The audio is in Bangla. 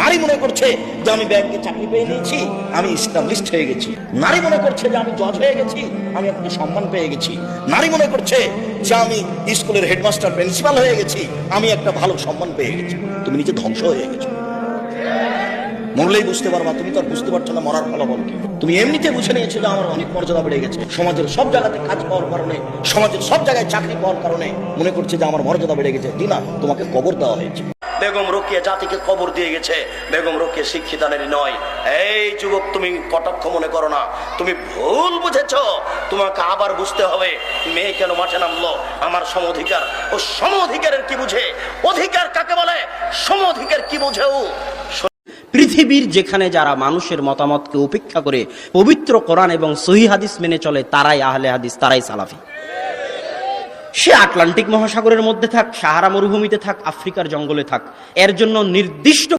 নারী মনে করছে যে আমি ব্যাংকে চাকরি পেয়ে নিয়েছি, আমি ইস্টাবলিশড হয়ে গেছি। নারী মনে করছে যে আমি জজ হয়ে গেছি, আমি একটা সম্মান পেয়ে গেছি। নারী মনে করছে যে আমি স্কুলের হেডমাস্টার প্রিন্সিপাল হয়ে গেছি, আমি একটা ভালো সম্মান পেয়ে গেছি। তুমি নিজে ধ্বংস হয়ে গেছো। মরলেই বুঝতে পারবা, তুমি তো আর বুঝতে পারছো না মরার ফলাফল কি। তুমি এমনিতে বুঝে নিয়েছো যে আমার অনেক মর্যাদা বেড়ে গেছে, সমাজের সব জায়গাতে কাজ পাওয়ার কারণে, সমাজের সব জায়গায় চাকরি পাওয়ার কারণে মনে করছে যে আমার মর্যাদা বেড়ে গেছে। দিনা, তোমাকে কবর দেওয়া হয়েছে। বেগম রোকেয়া জাতিকে কবর দিয়ে গেছে। বেগম রোকেয়া শিক্ষিতানেরই নয়। এই যুবক, তুমি কটাক্ষ মনে করো না, তুমি ভুল বুঝেছো। তোমাকে আবার বুঝতে হবে মেয়ে কেন মাঠে নামলো। আমার সম অধিকার, ও সম অধিকারের কি বুঝে? অধিকার কাকে বলে? সম অধিকার কি বুঝেও? পৃথিবীর যেখানে যারা মানুষের মতামতকে উপেক্ষা করে পবিত্র কোরআন এবং সহিহ হাদিস মেনে চলে, তারাই আহলে হাদিস, তারাই সালাফি। সে আটলান্টিক মহাসাগরের মধ্যে থাক, সাহারা মরুভূমিতে থাক, আফ্রিকার জঙ্গলে থাক, এর জন্য নির্দিষ্ট